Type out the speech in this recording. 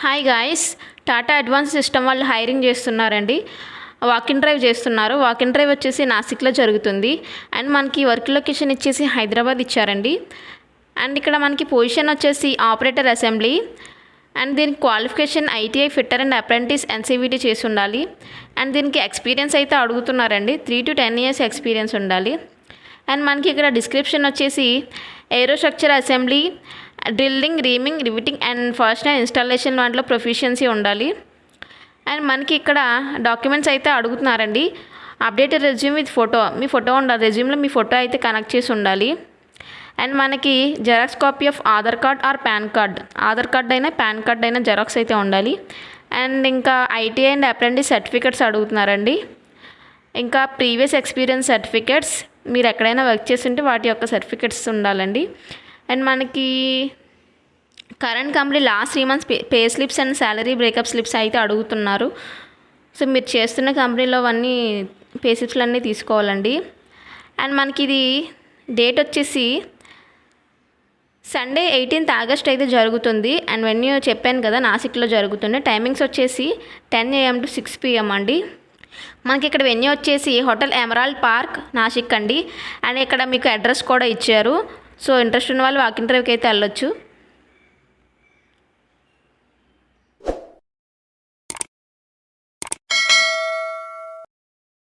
Hi guys, Tata advance system వాళ్ళు hiring చేస్తున్నారండి. Walk-in drive చేస్తున్నారు. వాకిన్ డ్రైవ్ వచ్చేసి నాసిక్లో జరుగుతుంది. అండ్ మనకి వర్క్ లొకేషన్ ఇచ్చేసి హైదరాబాద్ ఇచ్చారండి. అండ్ ఇక్కడ మనకి పొజిషన్ వచ్చేసి ఆపరేటర్ అసెంబ్లీ. అండ్ దీనికి qualification ITI fitter and apprentice NCVT చేసి ఉండాలి. అండ్ దీనికి ఎక్స్పీరియన్స్ అయితే అడుగుతున్నారండి. 3 to 10 years ఎక్స్పీరియన్స్ ఉండాలి. అండ్ మనకి ఇక్కడ డిస్క్రిప్షన్ వచ్చేసి aerostructure assembly, drilling, reaming, riveting and fastener installation వాటిలో ప్రొఫిషియన్సీ ఉండాలి. అండ్ మనకి ఇక్కడ డాక్యుమెంట్స్ అయితే అడుగుతున్నారండి. అప్డేటెడ్ రెజ్యూమ్ విత్ ఫోటో, మీ ఫోటో ఉండాలి. రెజ్యూమ్లో మీ ఫోటో అయితే కనెక్ట్ చేసి ఉండాలి. అండ్ మనకి xerox copy of Aadhaar card or pan card, Aadhaar card అయినా పాన్ కార్డ్ అయినా జెరాక్స్ అయితే ఉండాలి. అండ్ ఇంకా ఐటీఐ అండ్ అప్రెంటిస్ సర్టిఫికెట్స్ అడుగుతున్నారండి. ఇంకా ప్రీవియస్ ఎక్స్పీరియన్స్ సర్టిఫికెట్స్, మీరు ఎక్కడైనా వర్క్ చేస్తుంటే వాటి యొక్క సర్టిఫికెట్స్ ఉండాలండి. అండ్ మనకి current company last 3 months pay slips and salary breakup slips అయితే అడుగుతున్నారు. సో మీరు చేస్తున్న కంపెనీలో అన్నీ పే స్లిప్స్లు అన్నీ తీసుకోవాలండి. అండ్ మనకి ఇది డేట్ వచ్చేసి సండే 18th August అయితే జరుగుతుంది. అండ్ వెన్యూ చెప్పాను కదా, నాసిక్లో జరుగుతుంది. టైమింగ్స్ వచ్చేసి 10 AM to 6 PM అండి. మనకి ఇక్కడ వెన్యూ వచ్చేసి హోటల్ ఎమరాల్డ్ పార్క్, నాసిక్ అండి. అండ్ ఇక్కడ మీకు అడ్రస్ కూడా ఇచ్చారు. సో ఇంట్రెస్ట్ ఉన్న వాళ్ళు వాకిన్ డ్రైవ్కి అయితే వెళ్ళొచ్చు.